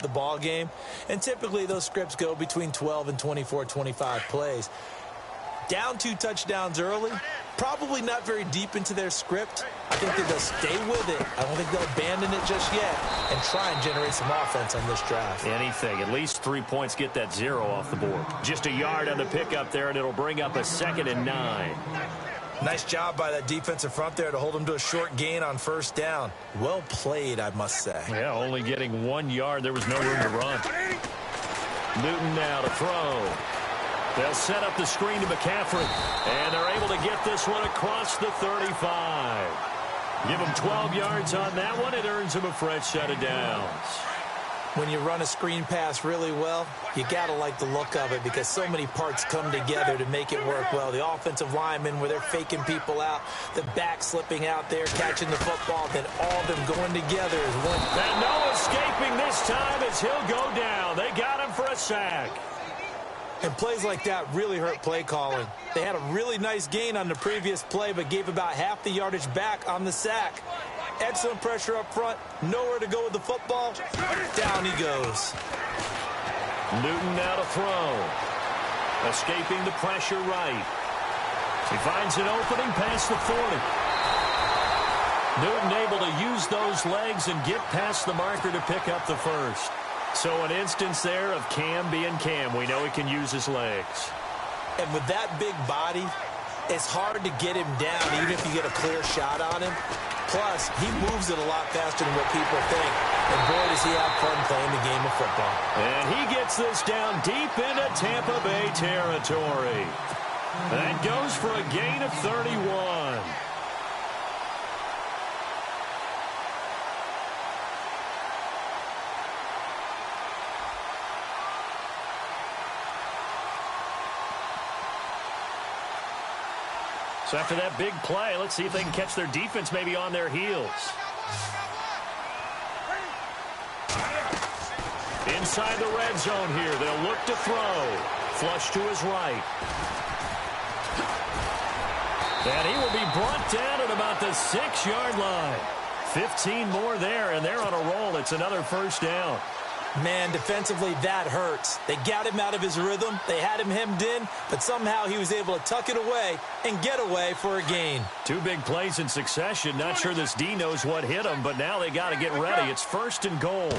the ball game, and typically those scripts go between 12 and 24, 25 plays. Down 2 touchdowns early, probably not very deep into their script. I think they'll stay with it. I don't think they'll abandon it just yet and try and generate some offense on this drive. Anything. At least 3 points, get that 0 off the board. Just a yard on the pickup there, and it'll bring up a 2nd and 9. Nice job by that defensive front there to hold them to a short gain on first down. Well played, I must say. Yeah, only getting 1 yard. There was no room to run. Newton now to throw. They'll set up the screen to McCaffrey, and they're able to get this one across the 35. Give him 12 yards on that one. It earns him a fresh set of downs. When you run a screen pass really well, you got to like the look of it because so many parts come together to make it work well. The offensive linemen, where they're faking people out, the back slipping out there, catching the football, then all of them going together as one. And no escaping this time as he'll go down. They got him for a sack. And plays like that really hurt play calling. They had a really nice gain on the previous play, but gave about half the yardage back on the sack. Excellent pressure up front. Nowhere to go with the football. Down he goes. Newton now to throw. Escaping the pressure right. He finds an opening past the 40. Newton able to use those legs and get past the marker to pick up the first. So an instance there of Cam being Cam. We know he can use his legs. And with that big body, it's hard to get him down even if you get a clear shot on him. Plus, he moves it a lot faster than what people think. And boy, does he have fun playing the game of football. And he gets this down deep into Tampa Bay territory. That goes for a gain of 31. So after that big play, let's see if they can catch their defense maybe on their heels. Inside the red zone here, they'll look to throw. Flush to his right. And he will be brought down at about the 6-yard line. 15 more there, and they're on a roll. It's another first down. Man, defensively, that hurts. They got him out of his rhythm. They had him hemmed in, but somehow he was able to tuck it away and get away for a gain. 2 big plays in succession. Not sure this D knows what hit him, but now they got to get ready. It's 1st and goal.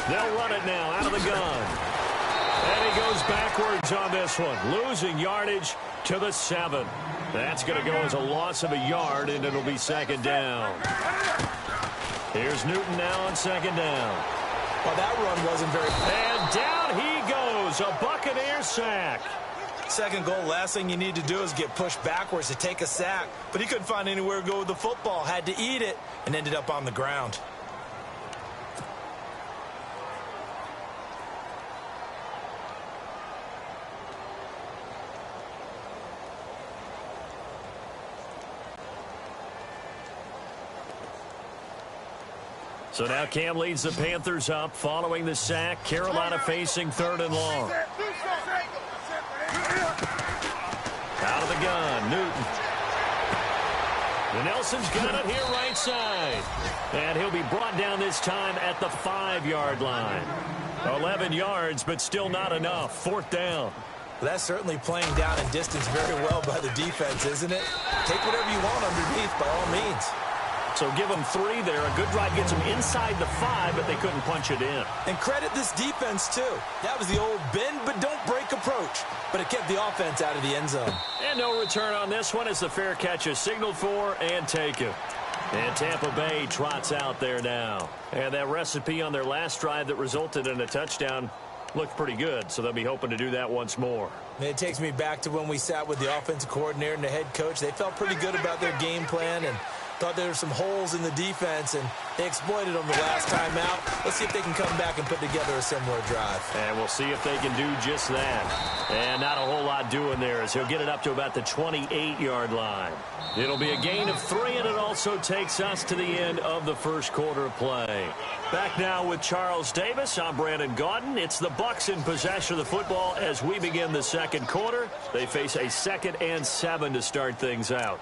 They'll run it now out of the gun. And he goes backwards on this one, losing yardage to the 7. That's going to go as a loss of a yard, and it'll be 2nd down. Here's Newton now on 2nd down. Well, that run wasn't very... And down he goes, a Buccaneer sack. 2nd goal, last thing you need to do is get pushed backwards to take a sack. But he couldn't find anywhere to go with the football, had to eat it, and ended up on the ground. So now Cam leads the Panthers up following the sack. Carolina facing 3rd and long. Out of the gun, Newton. And Nelson's got it here right side. And he'll be brought down this time at the 5-yard line. 11 yards, but still not enough. 4th down. Well, that's certainly playing down and distance very well by the defense, isn't it? Take whatever you want underneath by all means. So give them 3 there. A good drive gets them inside the 5, but they couldn't punch it in. And credit this defense, too. That was the old bend but don't break approach. But it kept the offense out of the end zone. And no return on this one as the fair catch is signaled for and taken. And Tampa Bay trots out there now. And that recipe on their last drive that resulted in a touchdown looked pretty good, so they'll be hoping to do that once more. And it takes me back to when we sat with the offensive coordinator and the head coach. They felt pretty good about their game plan and thought there were some holes in the defense, and they exploited them the last time out. Let's see if they can come back and put together a similar drive. And we'll see if they can do just that. And not a whole lot doing there as he'll get it up to about the 28-yard line. It'll be a gain of 3, and it also takes us to the end of the first quarter of play. Back now with Charles Davis. I'm Brandon Gaudin. It's the Bucs in possession of the football as we begin the second quarter. They face a 2nd and 7 to start things out.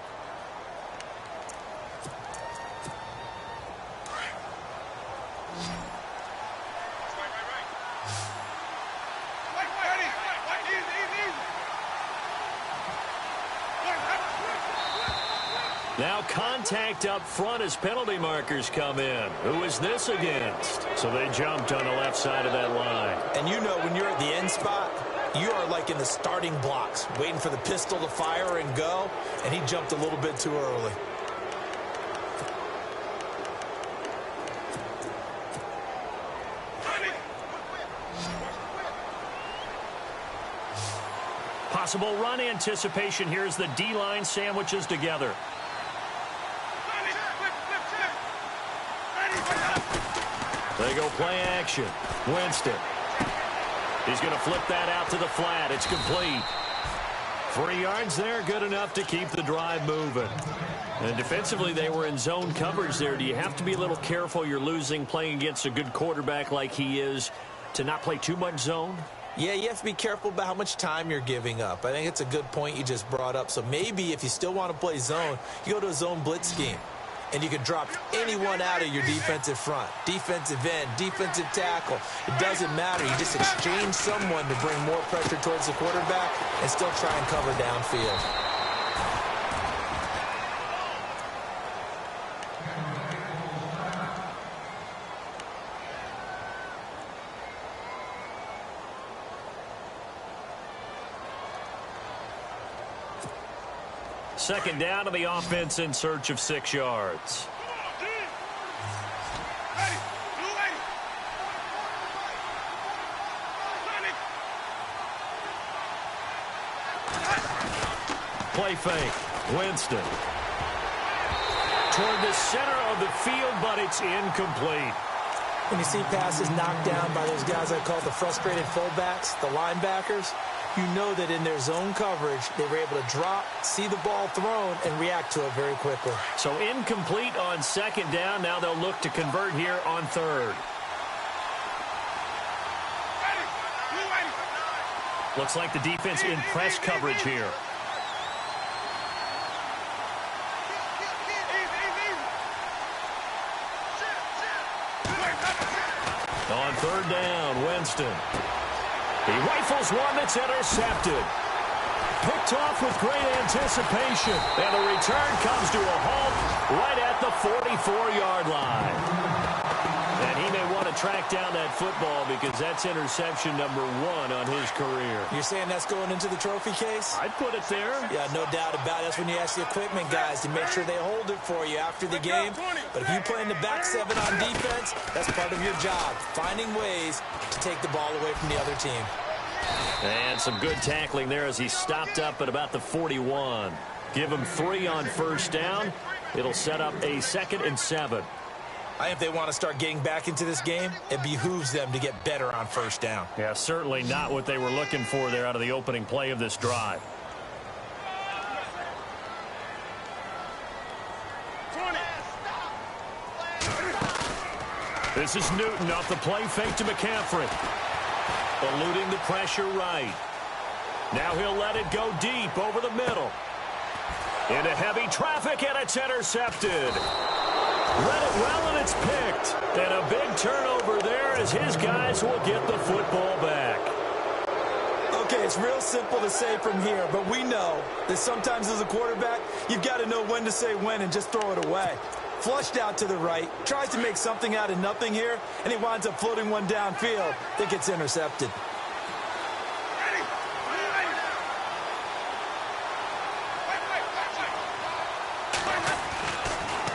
Now contact up front as penalty markers come in. Who is this against? So they jumped on the left side of that line. And you know when you're at the end spot, you are like in the starting blocks, waiting for the pistol to fire and go, and he jumped a little bit too early. Possible run anticipation. Here's the D-line sandwiches together. They go play action. Winston. He's going to flip that out to the flat. It's complete. 3 yards there, good enough to keep the drive moving. And defensively, they were in zone coverage there. Do you have to be a little careful? You're losing playing against a good quarterback like he is to not play too much zone? Yeah, you have to be careful about how much time you're giving up. I think it's a good point you just brought up. So maybe if you still want to play zone, you go to a zone blitz scheme. And you can drop anyone out of your defensive front. Defensive end, defensive tackle. It doesn't matter. You just exchange someone to bring more pressure towards the quarterback and still try and cover downfield. Second down to the offense in search of 6 yards. Play fake. Winston. Toward the center of the field, but it's incomplete. When you see passes knocked down by those guys I call the frustrated fullbacks, the linebackers, you know that in their zone coverage, they were able to drop, see the ball thrown, and react to it very quickly. So incomplete on second down. Now they'll look to convert here on third. Looks like the defense in press coverage here. On third down, Winston. He rifles one that's intercepted. Picked off with great anticipation. And the return comes to a halt right at the 44-yard line. And he may want to track down that football because that's interception number 1 on his career. You're saying that's going into the trophy case? I'd put it there. Yeah, no doubt about it. That's when you ask the equipment guys to make sure they hold it for you after the game. But if you play in the back 7 on defense, that's part of your job, finding ways to take the ball away from the other team. And some good tackling there as he stopped up at about the 41. Give him 3 on first down. It'll set up a 2nd and 7. I think if they want to start getting back into this game, it behooves them to get better on first down. Yeah, certainly not what they were looking for there out of the opening play of this drive. This is Newton off the play fake to McCaffrey. Eluding the pressure right. Now he'll let it go deep over the middle. Into heavy traffic, and it's intercepted. Read it well, and it's picked. And a big turnover there as his guys will get the football back. Okay, it's real simple to say from here, but we know that sometimes as a quarterback, you've got to know when to say when and just throw it away. Flushed out to the right, tries to make something out of nothing here, and he winds up floating one downfield. I think it's intercepted.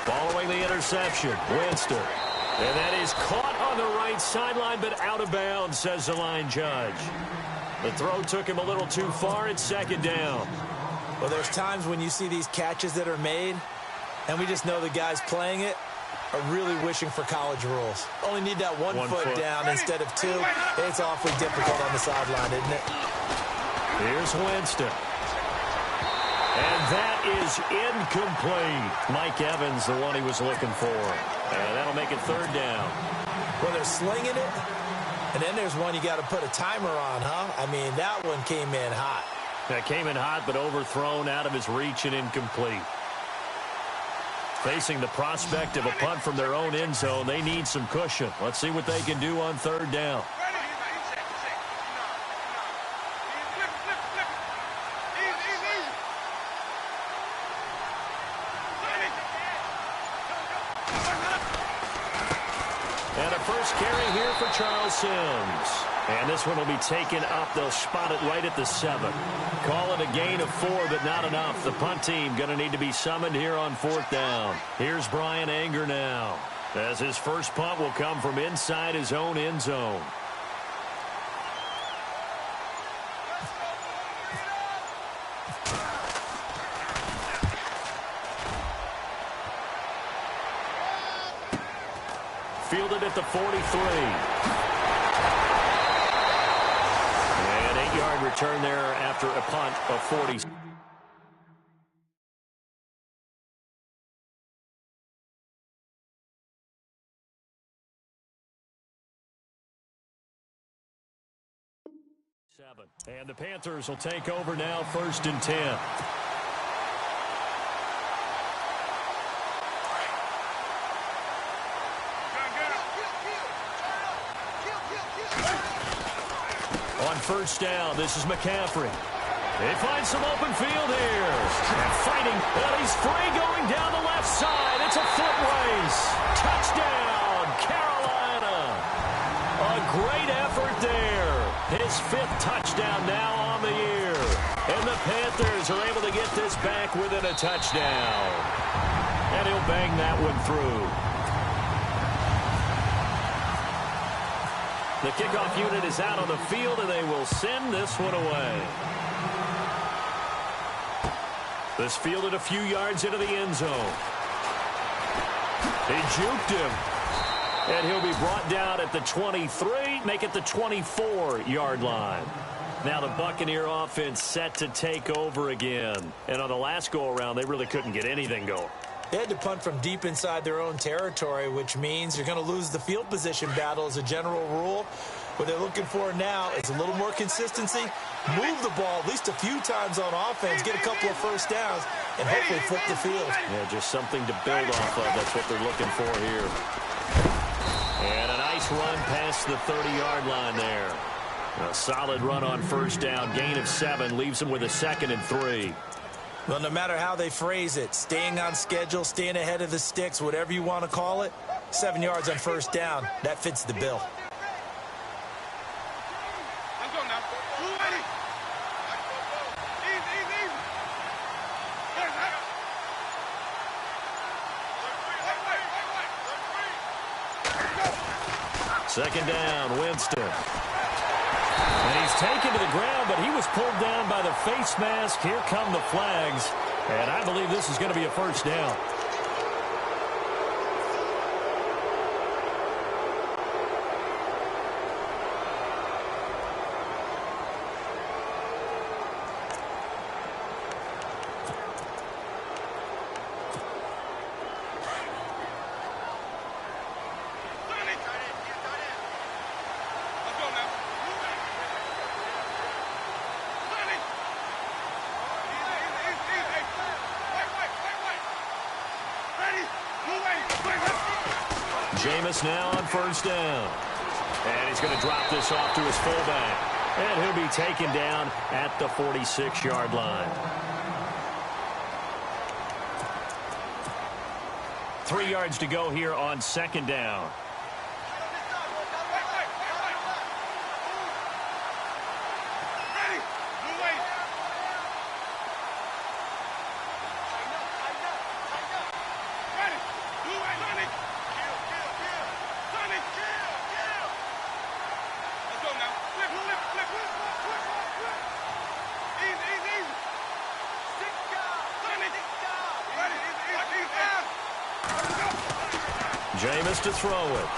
Following the interception, Winston. And that is caught on the right sideline, but out of bounds, says the line judge. The throw took him a little too far. It's 2nd down. Well, there's times when you see these catches that are made, and we just know the guys playing it are really wishing for college rules. Only need that one foot down instead of 2. It's awfully difficult on the sideline, isn't it? Here's Winston. And that is incomplete. Mike Evans, the one he was looking for. And that'll make it 3rd down. Well, they're slinging it, and then there's one you got to put a timer on, huh? I mean, that one came in hot. That came in hot, but overthrown, out of his reach and incomplete. Facing the prospect of a punt from their own end zone, they need some cushion. Let's see what they can do on 3rd down. first carry here for Charles Sims. And this one will be taken up. They'll spot it right at the 7. Call it a gain of 4, but not enough. The punt team going to need to be summoned here on 4th down. Here's Brian Anger now, as his first punt will come from inside his own end zone. Fielded at the 43. And 8-yard return there after a punt of 40. And the Panthers will take over now, 1st and 10. On 1st down, this is McCaffrey. They find some open field here. And fighting, and he's free going down the left side. It's a foot race. Touchdown, Carolina. A great effort there. His 5th touchdown now on the year. And the Panthers are able to get this back within a touchdown. And he'll bang that one through. The kickoff unit is out on the field, and they will send this one away. This fielded a few yards into the end zone. He juked him. And he'll be brought down at the 23, make it the 24-yard line. Now the Buccaneer offense set to take over again. And on the last go-around, they really couldn't get anything going. They had to punt from deep inside their own territory, which means you're going to lose the field position battle as a general rule. What they're looking for now is a little more consistency, move the ball at least a few times on offense, get a couple of first downs, and hopefully flip the field. Yeah, just something to build off of. That's what they're looking for here. And a nice run past the 30-yard line there. A solid run on 1st down, gain of 7, leaves them with a 2nd and 3. Well, no matter how they phrase it, staying on schedule, staying ahead of the sticks, whatever you want to call it, 7 yards on 1st down, that fits the bill. Let's go now. Easy. 2nd down, Winston. And he's taken to the ground, but he was pulled down by the face mask. Here come the flags. And I believe this is going to be a 1st down. Jameis now on 1st down. And he's going to drop this off to his fullback. And he'll be taken down at the 46-yard line. 3 yards to go here on 2nd down. Jameis to throw it.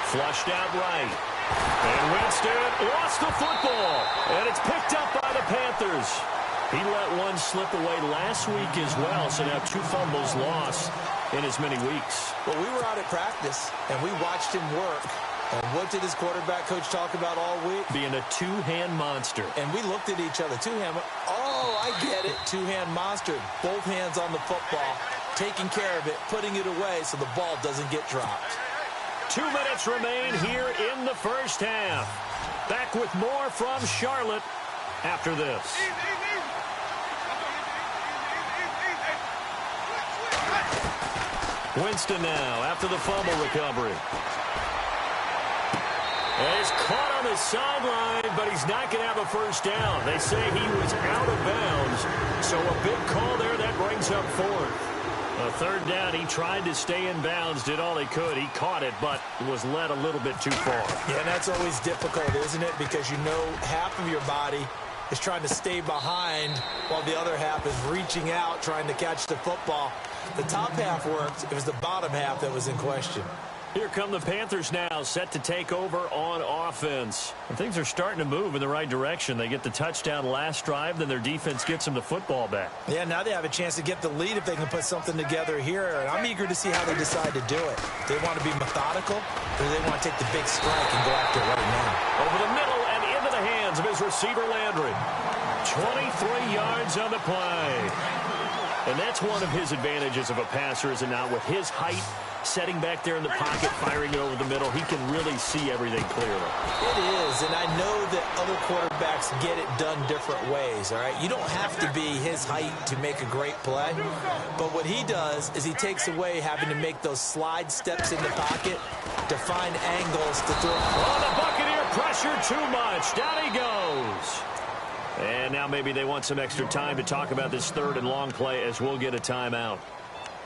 Flushed out right. And Winston lost the football. And it's picked up by the Panthers. He let one slip away last week as well, so now 2 fumbles lost in as many weeks. Well, we were out at practice, and we watched him work. And what did his quarterback coach talk about all week? Being a two-hand monster. And we looked at each other. Two-hand. Oh, I get it. Two-hand monster. Both hands on the football. Taking care of it, putting it away so the ball doesn't get dropped. 2 minutes remain here in the 1st half. Back with more from Charlotte after this. Winston now after the fumble recovery. He's caught on the sideline, but he's not going to have a first down. They say he was out of bounds, so a big call there. That brings up fourth. A third down, he tried to stay in bounds, did all he could. He caught it, but was led a little bit too far. Yeah, and that's always difficult, isn't it? Because you know half of your body is trying to stay behind while the other half is reaching out, trying to catch the football. The top half worked. It was the bottom half that was in question. Here come the Panthers now, set to take over on offense. And things are starting to move in the right direction. They get the touchdown last drive, then their defense gets them the football back. Yeah, now they have a chance to get the lead if they can put something together here. And I'm eager to see how they decide to do it. Do they want to be methodical, or do they want to take the big strike and go after it right now? Over the middle and into the hands of his receiver, Landry. 23 yards on the play. And that's one of his advantages of a passer, is it not? With his height, setting back there in the pocket, firing it over the middle, he can really see everything clearly. It is, and I know that other quarterbacks get it done different ways, all right? You don't have to be his height to make a great play, but what he does is he takes away having to make those slide steps in the pocket to find angles to throw. Oh, the Buccaneer pressure too much. Down he goes. And now maybe they want some extra time to talk about this third and long play, as we'll get a timeout,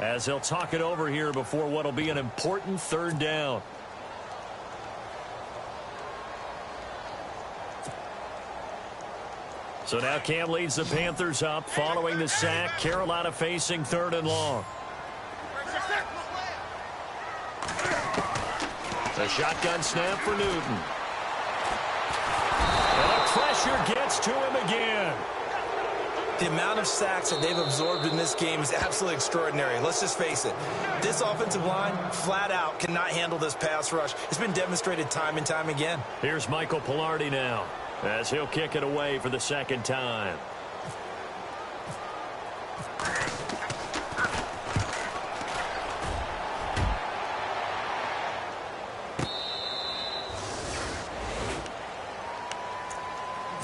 as they'll talk it over here before what will be an important third down. So now Cam leads the Panthers up following the sack. Carolina facing third and long. The shotgun snap for Newton. And the pressure gets to him again. The amount of sacks that they've absorbed in this game is absolutely extraordinary. Let's just face it. This offensive line, flat out, cannot handle this pass rush. It's been demonstrated time and time again. Here's Michael Pilardi now, as he'll kick it away for the second time.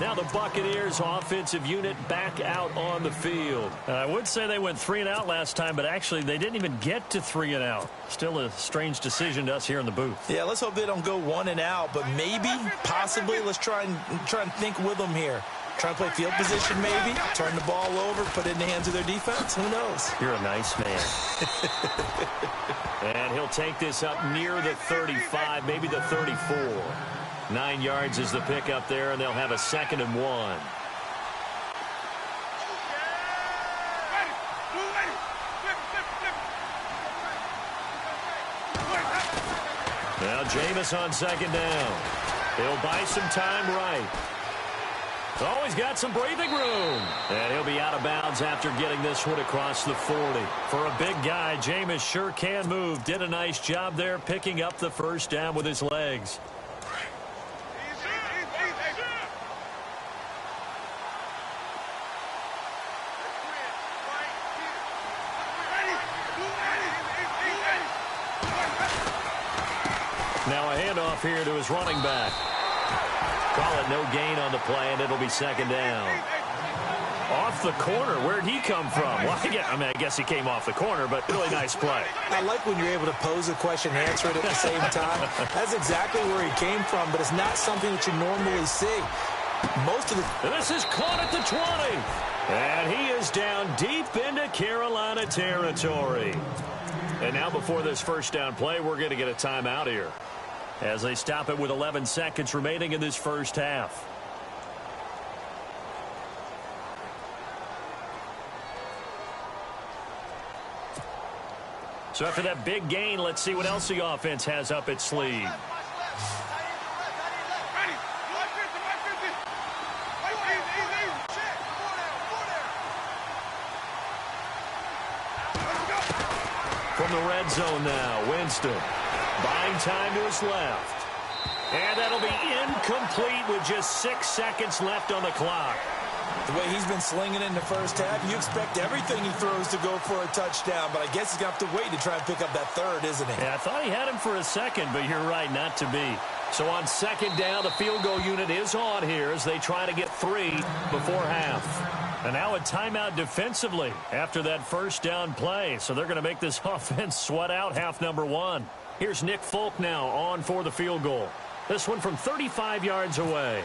Now the Buccaneers offensive unit back out on the field. I would say they went 3 and out last time, but actually they didn't even get to 3 and out. Still a strange decision to us here in the booth. Yeah, let's hope they don't go 1 and out, but maybe, possibly, let's try and think with them here. Try and play field position maybe, turn the ball over, put it in the hands of their defense. Who knows? You're a nice man. And he'll take this up near the 35, maybe the 34. 9 yards is the pickup there, and they'll have a 2nd and 1. Now Jameis on 2nd down. He'll buy some time right. Oh, he's got some breathing room. And he'll be out of bounds after getting this one across the 40. For a big guy, Jameis sure can move. Did a nice job there picking up the first down with his legs. Now a handoff here to his running back. Call it no gain on the play, and it'll be 2nd down. Off the corner. Where'd he come from? Well, I guess he came off the corner, but really nice play. I like when you're able to pose a question and answer it at the same time. That's exactly where he came from, but it's not something that you normally see. Most of the... And this is caught at the 20. And he is down deep into Carolina territory. And now before this first down play, we're going to get a timeout here, as they stop it with 11 seconds remaining in this first half. So after that big gain, let's see what else the offense has up its sleeve. From the red zone now, Winston. Buying time to his left. And that'll be incomplete with just 6 seconds left on the clock. The way he's been slinging it in the first half, you expect everything he throws to go for a touchdown, but I guess he's going to have to wait to try and pick up that third, isn't he? Yeah, I thought he had him for a second, but you're right, not to be. So on 2nd down, the field goal unit is on here as they try to get 3 before half. And now a timeout defensively after that first down play. So they're going to make this offense sweat out half number 1. Here's Nick Folk now on for the field goal. This one from 35 yards away.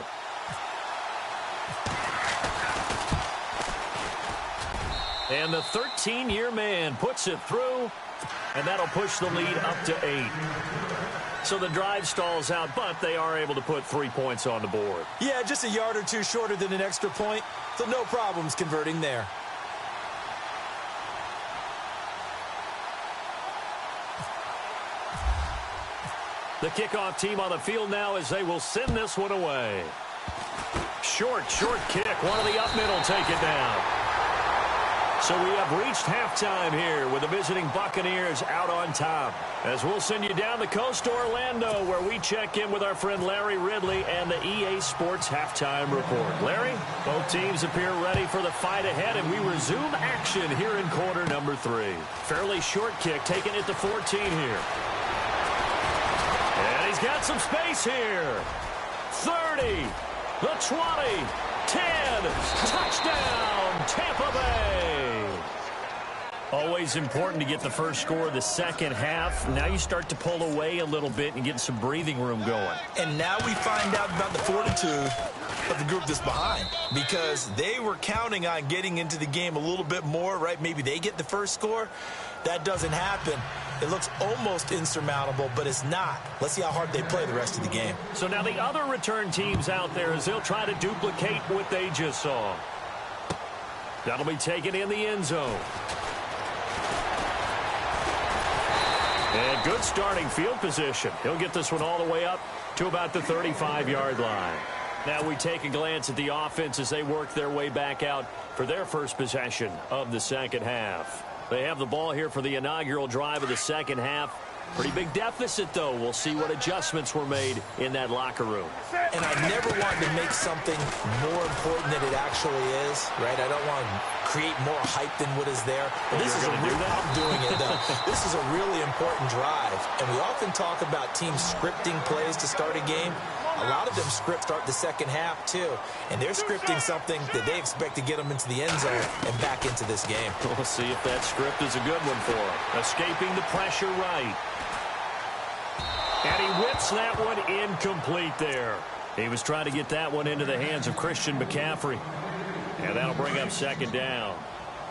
And the 13-year man puts it through, and that'll push the lead up to 8. So the drive stalls out, but they are able to put 3 points on the board. Yeah, just a yard or two shorter than an extra point, so no problems converting there. The kickoff team on the field now as they will send this one away. Short kick. One of the up middle take it down. So we have reached halftime here with the visiting Buccaneers out on top. As we'll send you down the coast to Orlando, where we check in with our friend Larry Ridley and the EA Sports Halftime Report. Larry, both teams appear ready for the fight ahead, and we resume action here in quarter number 3. Fairly short kick, taking it to 14 here. And he's got some space here. 30, the 20, 10, touchdown, Tampa Bay. Always important to get the first score of the second half. Now you start to pull away a little bit and get some breathing room going. And now we find out about the fortitude of the group that's behind, because they were counting on getting into the game a little bit more, right? Maybe they get the first score. That doesn't happen. It looks almost insurmountable, but it's not. Let's see how hard they play the rest of the game. So now the other return teams out there, as they'll try to duplicate what they just saw. That'll be taken in the end zone. And good starting field position. He'll get this one all the way up to about the 35-yard line. Now we take a glance at the offense as they work their way back out for their first possession of the second half. They have the ball here for the inaugural drive of the second half. Pretty big deficit, though. We'll see what adjustments were made in that locker room. And I never want to make something more important than it actually is, right? I don't want to create more hype than what is there. But this is I'm doing it, though. This is a really important drive. And we often talk about teams scripting plays to start a game. A lot of them start the second half, too. And they're scripting something that they expect to get them into the end zone and back into this game. We'll see if that script is a good one for them. Escaping the pressure right. And he whips that one incomplete there. He was trying to get that one into the hands of Christian McCaffrey. And that'll bring up second down.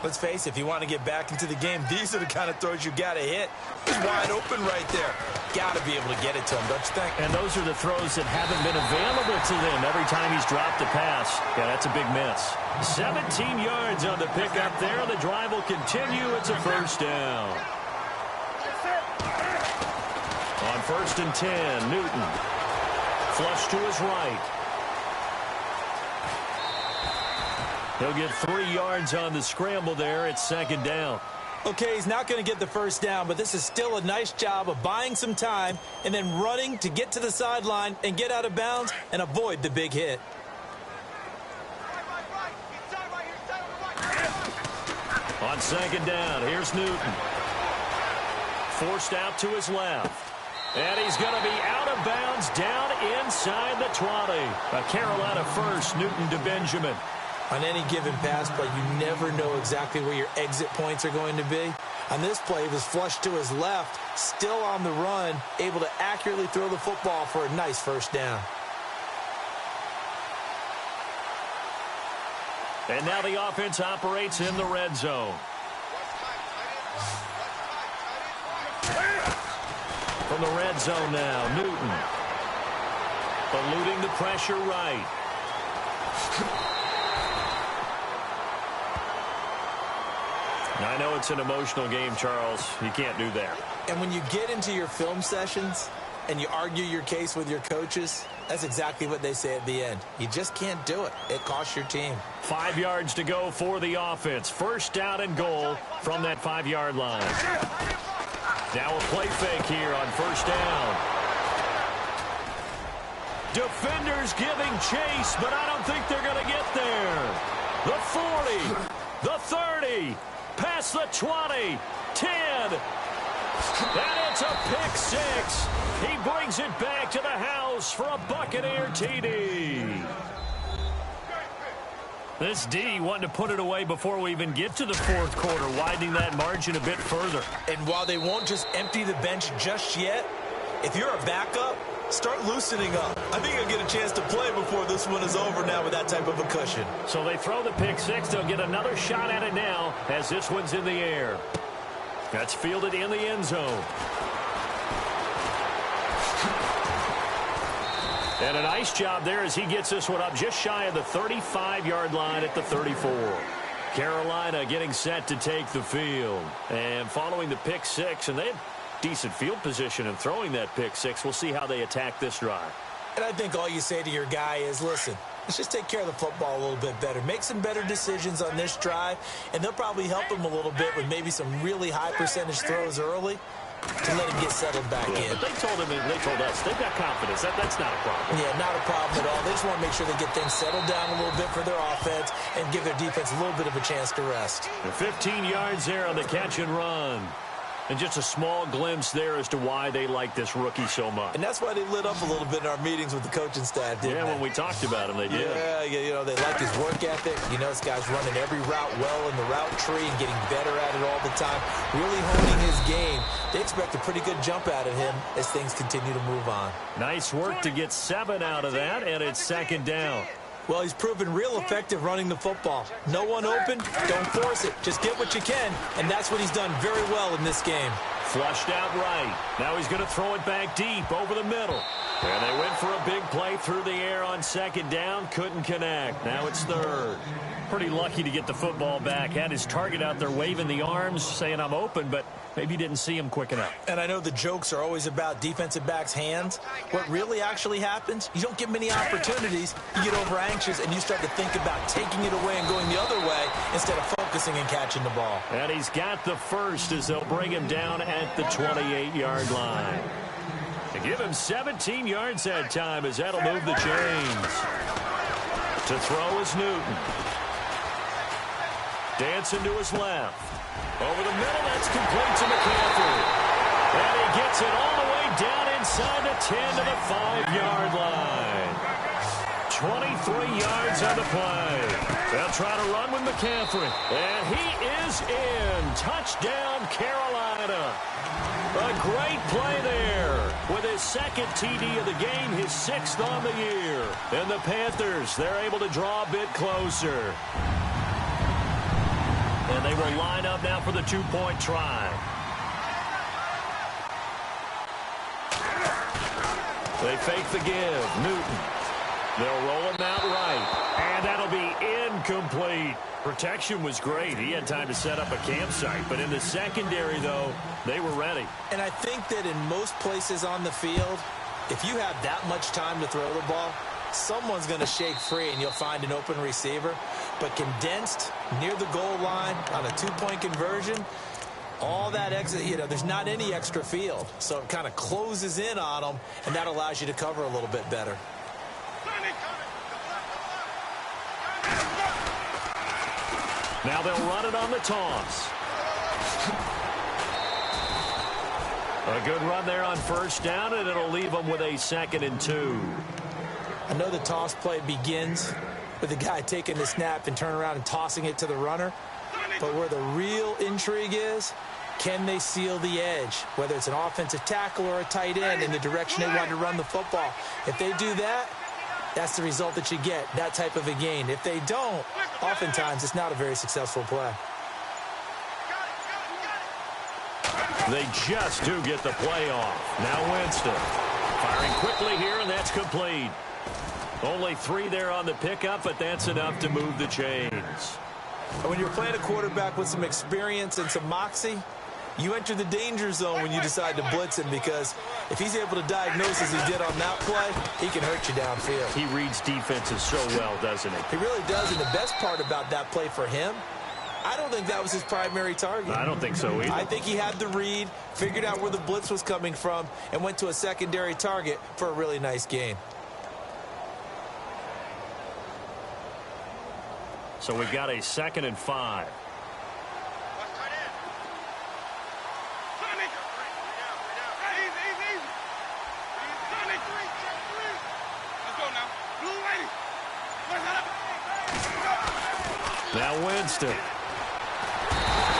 Let's face it, if you want to get back into the game, these are the kind of throws you got to hit. He's wide open right there. Got to be able to get it to him, don't you think? And those are the throws that haven't been available to them every time he's dropped a pass. Yeah, that's a big miss. 17 yards on the pickup there. The drive will continue. It's a first down. On 1st and 10, Newton. Flush to his right. He'll get 3 yards on the scramble there. It's second down. Okay, he's not going to get the first down, but this is still a nice job of buying some time and then running to get to the sideline and get out of bounds and avoid the big hit. On second down, here's Newton. Forced out to his left. And he's going to be out of bounds down inside the 20. A Carolina first, Newton to Benjamin. On any given pass play, you never know exactly where your exit points are going to be. On this play, he was flushed to his left, still on the run, able to accurately throw the football for a nice first down. And now the offense operates in the red zone. From the red zone now, Newton. Eluding the pressure right. I know it's an emotional game, Charles. You can't do that. And when you get into your film sessions and you argue your case with your coaches, that's exactly what they say at the end. You just can't do it. It costs your team. 5 yards to go for the offense. First down and goal from that 5-yard line. Now a play fake here on first down. Defenders giving chase, but I don't think they're going to get there. The 40, the 30, past the 20, 10. And it's a pick six. He brings it back to the house for a Buccaneer TD. This D wanting to put it away before we even get to the fourth quarter, widening that margin a bit further. And while they won't just empty the bench just yet, if you're a backup, Start loosening up. I think he'll get a chance to play before this one is over now with that type of a cushion. So they throw the pick six. They'll get another shot at it now as this one's in the air. That's fielded in the end zone. And a nice job there as he gets this one up just shy of the 35-yard line at the 34. Carolina getting set to take the field. And following the pick six, and they had decent field position in throwing that pick six. We'll see how they attack this drive. And I think all you say to your guy is, listen, let's just take care of the football a little bit better. Make some better decisions on this drive, and they'll probably help him a little bit with maybe some really high percentage throws early to let him get settled back in. But they told us, they've got confidence. That's not a problem. Yeah, not a problem at all. They just want to make sure they get things settled down a little bit for their offense and give their defense a little bit of a chance to rest. 15 yards there on the catch and run. And just a small glimpse there as to why they like this rookie so much. And that's why they lit up a little bit in our meetings with the coaching staff, didn't they? When we talked about him, they did. Yeah, they like his work ethic. You know, this guy's running every route well in the route tree and getting better at it all the time, really honing his game. They expect a pretty good jump out of him as things continue to move on. Nice work to get 7 out of that, and it's second down. Well, he's proven real effective running the football. No one open, don't force it. Just get what you can, and that's what he's done very well in this game. Flushed out right. Now he's going to throw it back deep over the middle. And they went for a big play through the air on second down. Couldn't connect. Now it's third. Pretty lucky to get the football back. Had his target out there waving the arms, saying I'm open, but maybe didn't see him quick enough. And I know the jokes are always about defensive backs' hands. What really actually happens, you don't get many opportunities, you get over anxious, and you start to think about taking it away and going the other way instead of focusing and catching the ball. And he's got the first as they'll bring him down at the 28-yard line. They give him 17 yards that time as that'll move the chains. To throw is Newton. Dancing to his left. Over the middle, that's complete to McCaffrey. And he gets it all the way down inside the 10 to the 5-yard line. 23 yards on the play. They'll try to run with McCaffrey. And he is in. Touchdown, Carolina. A great play there. With his second TD of the game, his 6th on the year. And the Panthers, they're able to draw a bit closer. And they will line up now for the 2-point try. They fake the give. Newton. They'll roll him out right. And that'll be incomplete. Protection was great. He had time to set up a campsite. But in the secondary, though, they were ready. And I think that in most places on the field, if you have that much time to throw the ball, someone's going to shake free and you'll find an open receiver. But condensed near the goal line on a 2-point conversion, all that extra, there's not any extra field. So it kind of closes in on them, and that allows you to cover a little bit better. Now they'll run it on the toss. A good run there on first down, and it'll leave them with a 2nd and 2. I know the toss play begins with the guy taking the snap and turning around and tossing it to the runner. But where the real intrigue is, can they seal the edge? Whether it's an offensive tackle or a tight end in the direction they want to run the football. If they do that, that's the result that you get, that type of a gain. If they don't, oftentimes it's not a very successful play. They just do get the play off. Now Winston firing quickly here, and that's complete. Only 3 there on the pickup, but that's enough to move the chains. And when you're playing a quarterback with some experience and some moxie, you enter the danger zone when you decide to blitz him, because if he's able to diagnose as he did on that play, he can hurt you downfield. He reads defenses so well, doesn't he? He really does, and the best part about that play for him, I don't think that was his primary target. I don't think so either. I think he had the read, figured out where the blitz was coming from, and went to a secondary target for a really nice gain. So we've got a 2nd and 5. Now Winston.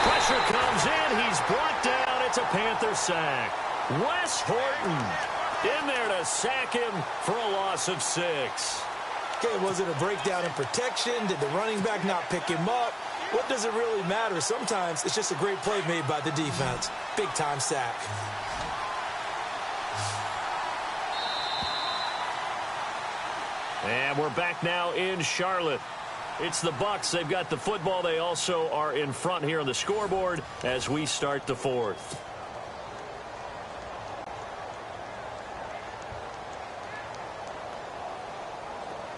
Pressure comes in. He's brought down. It's a Panther sack. Wes Horton in there to sack him for a loss of 6. Okay, was it a breakdown in protection? Did the running back not pick him up? What does it really matter? Sometimes it's just a great play made by the defense. Big-time sack. And we're back now in Charlotte. It's the Bucs. They've got the football. They also are in front here on the scoreboard as we start the fourth.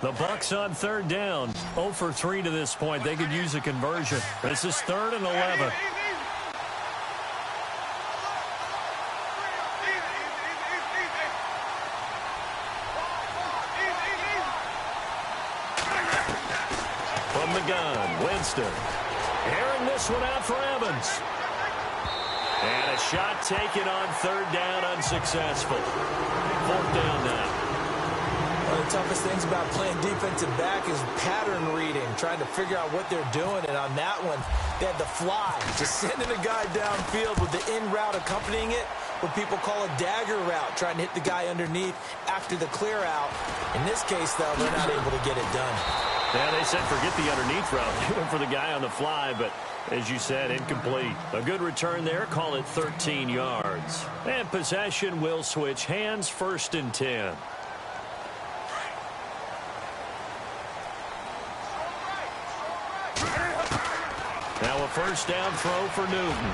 The Bucs on third down. 0 for 3 to this point. They could use a conversion. This is 3rd and 11. From the gun, Winston. Airing this one out for Evans. And a shot taken on 3rd down, unsuccessful. 4th down now. One of the toughest things about playing defensive back is pattern reading, trying to figure out what they're doing. And on that one, they had the fly, just sending a guy downfield with the in route accompanying it, what people call a dagger route, trying to hit the guy underneath after the clear out. In this case, though, they're not able to get it done. Yeah, they said forget the underneath route. They went for the guy on the fly, but as you said, incomplete. A good return there. Call it 13 yards. And possession will switch hands. 1st and 10. Now a 1st down throw for Newton.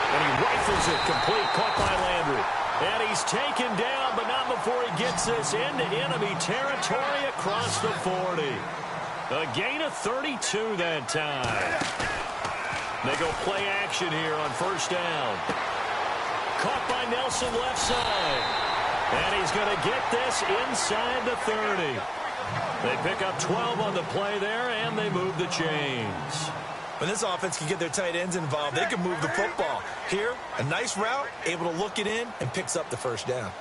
And he rifles it complete. Caught by Landry. And he's taken down, but not before he gets this into enemy territory across the 40. A gain of 32 that time. They go play action here on 1st down. Caught by Nelson left side. And he's going to get this inside the 30. They pick up 12 on the play there, and they move the chains. When this offense can get their tight ends involved, they can move the football. Here, a nice route, able to look it in, and picks up the 1st down.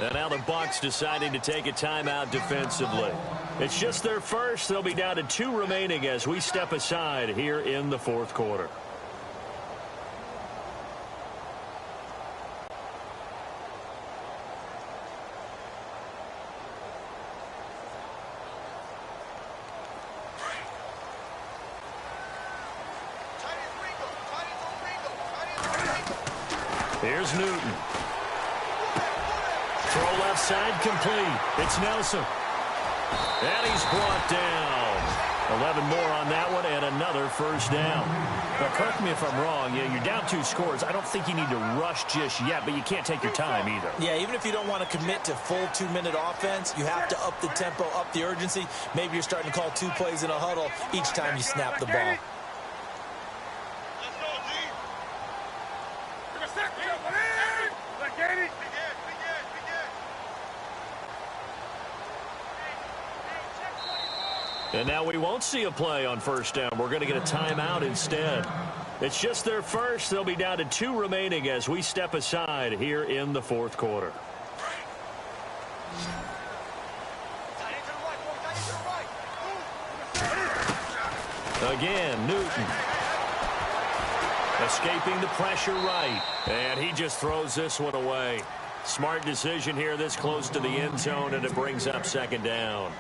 And now the Bucs deciding to take a timeout defensively. It's just their first. They'll be down to 2 remaining as we step aside here in the 4th quarter. Here's Newton. Throw left side complete. It's Nelson. And he's brought down. 11 more on that one and another 1st down. Now, correct me if I'm wrong. Yeah, you're down 2 scores. I don't think you need to rush just yet, but you can't take your time either. Yeah, even if you don't want to commit to full 2-minute offense, you have to up the tempo, up the urgency. Maybe you're starting to call 2 plays in a huddle each time you snap the ball. And now we won't see a play on 1st down. We're going to get a timeout instead. It's just their first. They'll be down to 2 remaining as we step aside here in the 4th quarter. Again, Newton. Escaping the pressure right. And he just throws this one away. Smart decision here this close to the end zone, and it brings up 2nd down.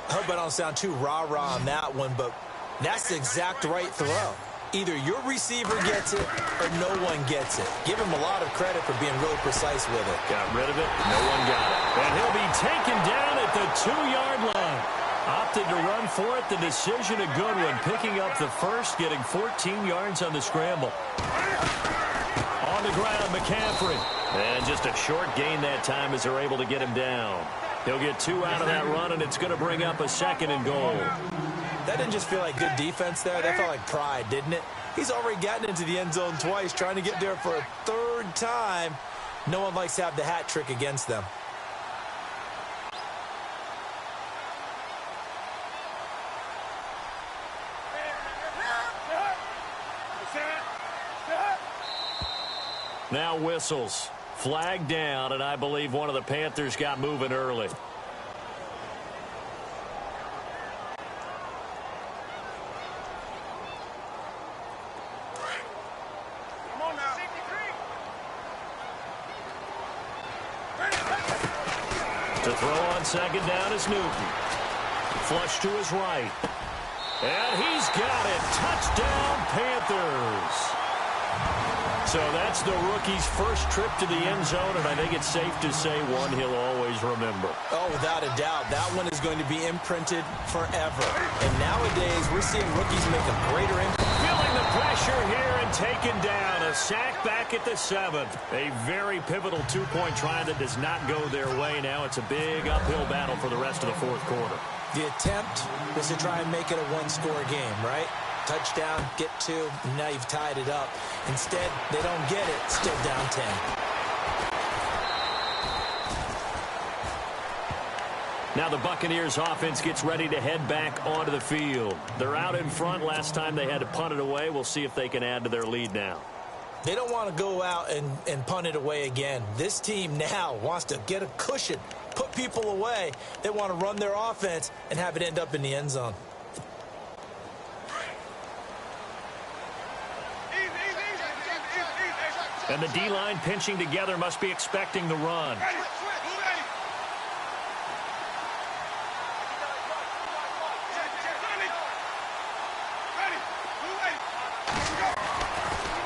I hope I don't sound too rah-rah on that one, but that's the exact right throw. Either your receiver gets it or no one gets it. Give him a lot of credit for being really precise with it. Got rid of it. No one got it. And he'll be taken down at the 2-yard line. Opted to run for it. The decision a good one. Picking up the first, getting 14 yards on the scramble. On the ground, McCaffrey. And just a short gain that time as they're able to get him down. He'll get 2 out of that run, and it's going to bring up a 2nd and goal. That didn't just feel like good defense there. That felt like pride, didn't it? He's already gotten into the end zone twice, trying to get there for a 3rd time. No one likes to have the hat trick against them. Now whistles. Flag down, and I believe one of the Panthers got moving early. To throw on second down is Newton. Flush to his right. And he's got it. Touchdown, Panthers. So that's the rookie's first trip to the end zone, and I think it's safe to say one he'll always remember. Oh, without a doubt. That one is going to be imprinted forever. And nowadays, we're seeing rookies make a greater impact. Feeling the pressure here and taken down. A sack back at the 7th. A very pivotal two-point try that does not go their way. Now it's a big uphill battle for the rest of the fourth quarter. The attempt was to try and make it a one-score game, right? Touchdown, get 2, and now you've tied it up. Instead, they don't get it, still down 10. Now the Buccaneers offense gets ready to head back onto the field. They're out in front. Last time they had to punt it away. We'll see if they can add to their lead now. They don't want to go out and punt it away again. This team now wants to get a cushion, put people away. They want to run their offense and have it end up in the end zone. And the D-line pinching together must be expecting the run.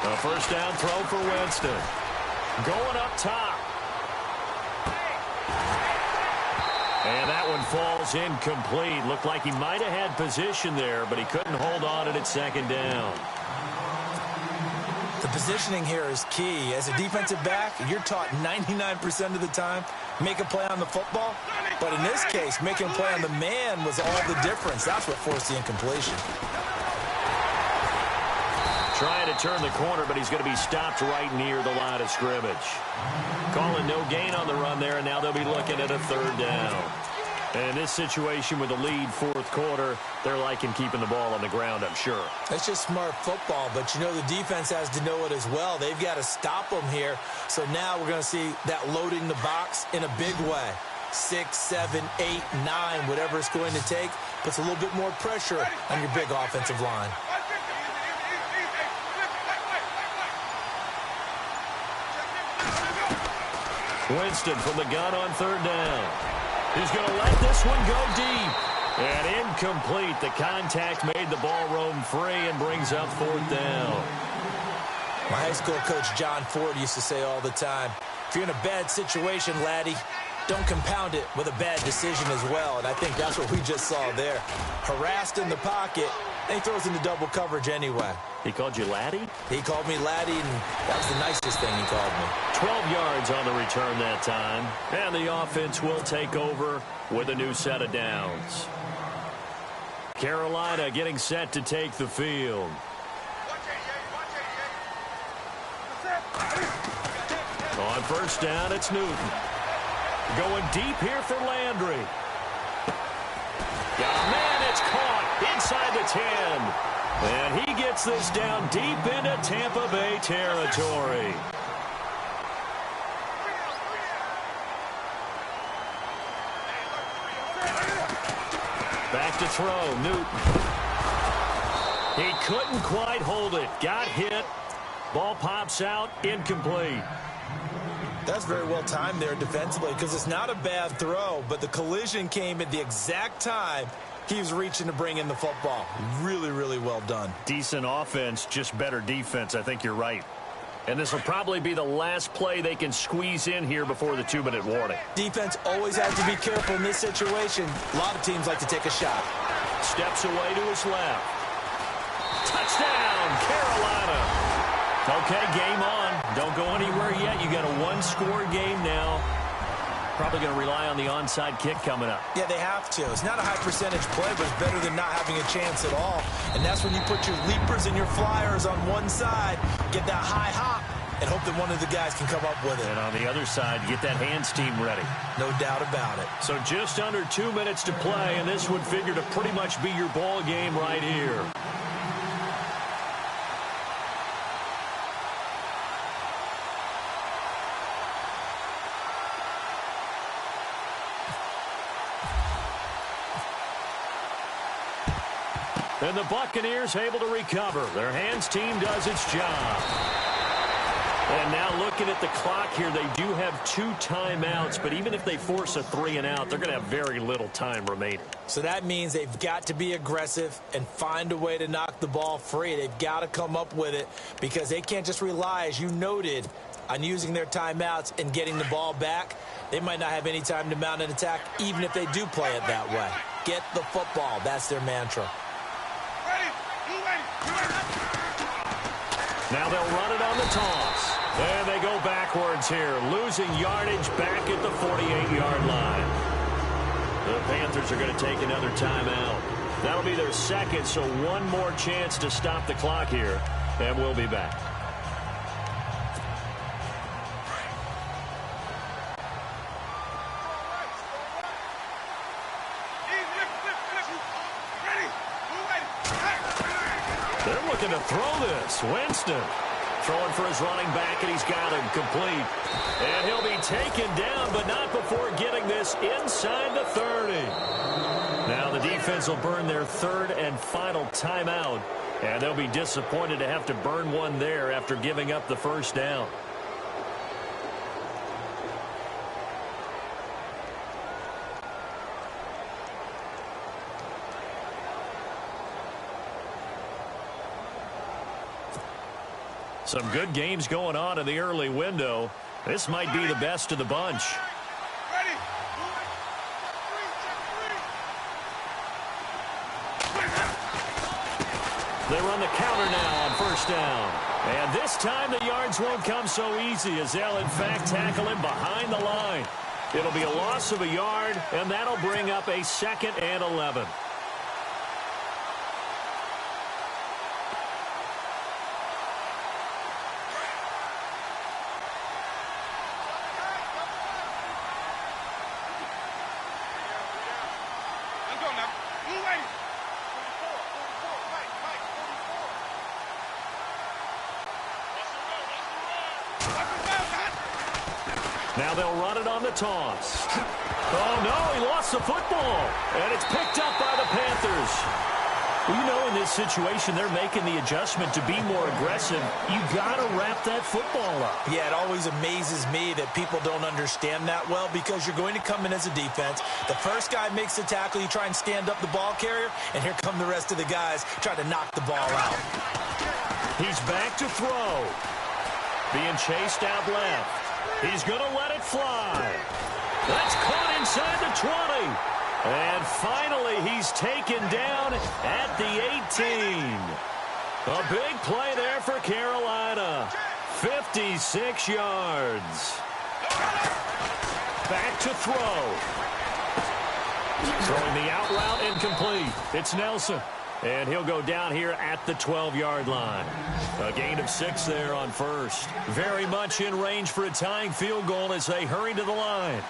A first down throw for Winston. Going up top. And that one falls incomplete. Looked like he might have had position there, but he couldn't hold on at second down. The positioning here is key. As a defensive back, you're taught 99% of the time, make a play on the football. But in this case, making a play on the man was all the difference. That's what forced the incompletion. Trying to turn the corner, but he's going to be stopped right near the line of scrimmage. Calling no gain on the run there, and now they'll be looking at a third down. And in this situation with the lead fourth quarter, they're liking keeping the ball on the ground, I'm sure. That's just smart football, but you know the defense has to know it as well. They've got to stop them here. So now we're going to see that loading the box in a big way. 6, 7, 8, 9, whatever it's going to take, puts a little bit more pressure on your big offensive line. Winston from the gun on third down. He's going to let this one go deep. And incomplete. The contact made the ball roam free and brings up fourth down. My high school coach, John Ford, used to say all the time, if you're in a bad situation, laddie, don't compound it with a bad decision as well. And I think that's what we just saw there. Harassed in the pocket, and he throws into double coverage anyway. He called you laddie? He called me laddie, and that was the nicest thing he called me. 12 yards on the return that time. And the offense will take over with a new set of downs. Carolina getting set to take the field. On first down, it's Newton. Going deep here for Landry. Yeah, man, it's caught inside the 10. And he gets this down deep into Tampa Bay territory. Back to throw, Newton. He couldn't quite hold it. Got hit. Ball pops out, incomplete. That's very well timed there defensively because it's not a bad throw, but the collision came at the exact time he was reaching to bring in the football. Really, really well done. Decent offense, just better defense. I think you're right. And this will probably be the last play they can squeeze in here before the 2-minute warning. Defense always has to be careful in this situation. A lot of teams like to take a shot. Steps away to his left. Touchdown, Carolina. Okay, game on. Don't go anywhere yet. You got a one-score game now. Probably going to rely on the onside kick coming up. Yeah, they have to. It's not a high percentage play, but it's better than not having a chance at all. And that's when you put your leapers and your flyers on one side, get that high hop, and hope that one of the guys can come up with it. And on the other side, get that hands team ready. No doubt about it. So just under 2 minutes to play, and this would figure to pretty much be your ball game right here. And the Buccaneers able to recover. Their hands team does its job. And now looking at the clock here, they do have 2 timeouts, but even if they force a 3-and-out, they're going to have very little time remaining. So that means they've got to be aggressive and find a way to knock the ball free. They've got to come up with it because they can't just rely, as you noted, on using their timeouts and getting the ball back. They might not have any time to mount an attack, even if they do play it that way. Get the football. That's their mantra. Now they'll run it on the toss. And they go backwards here, losing yardage back at the 48-yard line. The Panthers are going to take another timeout. That'll be their second, so one more chance to stop the clock here, and we'll be back. They're looking to throw this. Winston throwing for his running back, and he's got him complete. And he'll be taken down, but not before getting this inside the 30. Now the defense will burn their third and final timeout, and they'll be disappointed to have to burn one there after giving up the first down. Some good games going on in the early window. This might be the best of the bunch. They run the counter now on first down. And this time the yards won't come so easy as they'll in fact tackle him behind the line. It'll be a loss of a yard, and that'll bring up a 2nd and 11. Now they'll run it on the toss. Oh, no, he lost the football. And it's picked up by the Panthers. Well, you know, in this situation, they're making the adjustment to be more aggressive. You got to wrap that football up. Yeah, it always amazes me that people don't understand that well because you're going to come in as a defense. The first guy makes the tackle, you try and stand up the ball carrier, and here come the rest of the guys trying to knock the ball out. He's back to throw. Being chased out left. He's going to let it fly. That's caught inside the 20. And finally, he's taken down at the 18. A big play there for Carolina. 56 yards. Back to throw. Throwing the out route incomplete. It's Nelson. And he'll go down here at the 12-yard line. A gain of 6 there on first. Very much in range for a tying field goal as they hurry to the line.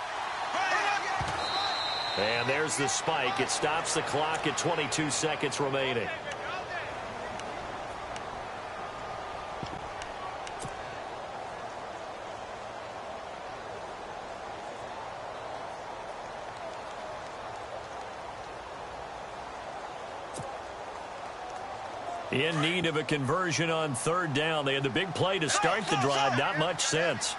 And there's the spike. It stops the clock at 22 seconds remaining. In need of a conversion on third down. They had the big play to start the drive. Not much sense.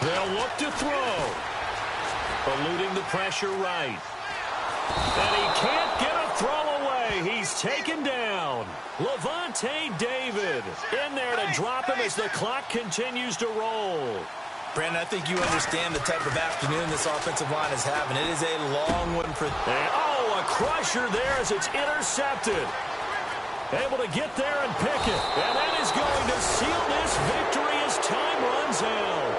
They'll look to throw. Eluding the pressure right. And he can't get a throw away. He's taken down. Levante David in there to drop him as the clock continues to roll. Brandon, I think you understand the type of afternoon this offensive line is having. It is a long one for... And, oh, a crusher there as it's intercepted. Able to get there and pick it. And that is going to seal this victory as time runs out.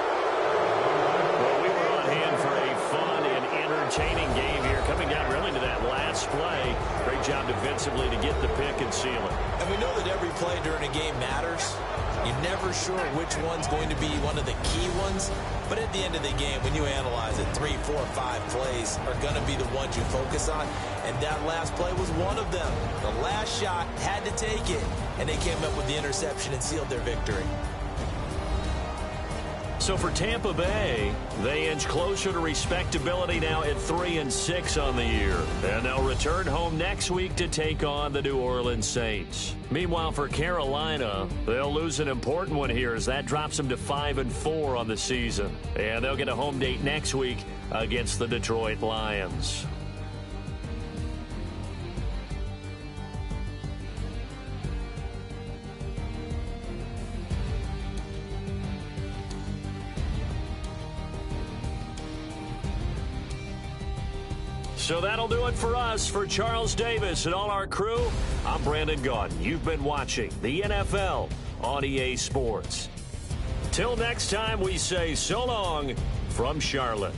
Well, we were on hand for a fun and entertaining game here, coming down really to that last play. Great job defensively to get the pick and seal it. And we know that every play during a game matters. You're never sure which one's going to be one of the key ones. But at the end of the game, when you analyze it, 3, 4, 5 plays are going to be the ones you focus on. And that last play was one of them. The last shot had to take it. And they came up with the interception and sealed their victory. So for Tampa Bay, they inch closer to respectability now at 3-6 on the year. And they'll return home next week to take on the New Orleans Saints. Meanwhile, for Carolina, they'll lose an important one here as that drops them to 5-4 on the season. And they'll get a home date next week against the Detroit Lions. So that'll do it for us. For Charles Davis and all our crew, I'm Brandon Gaudin. You've been watching the NFL on EA Sports. Till next time, we say so long from Charlotte.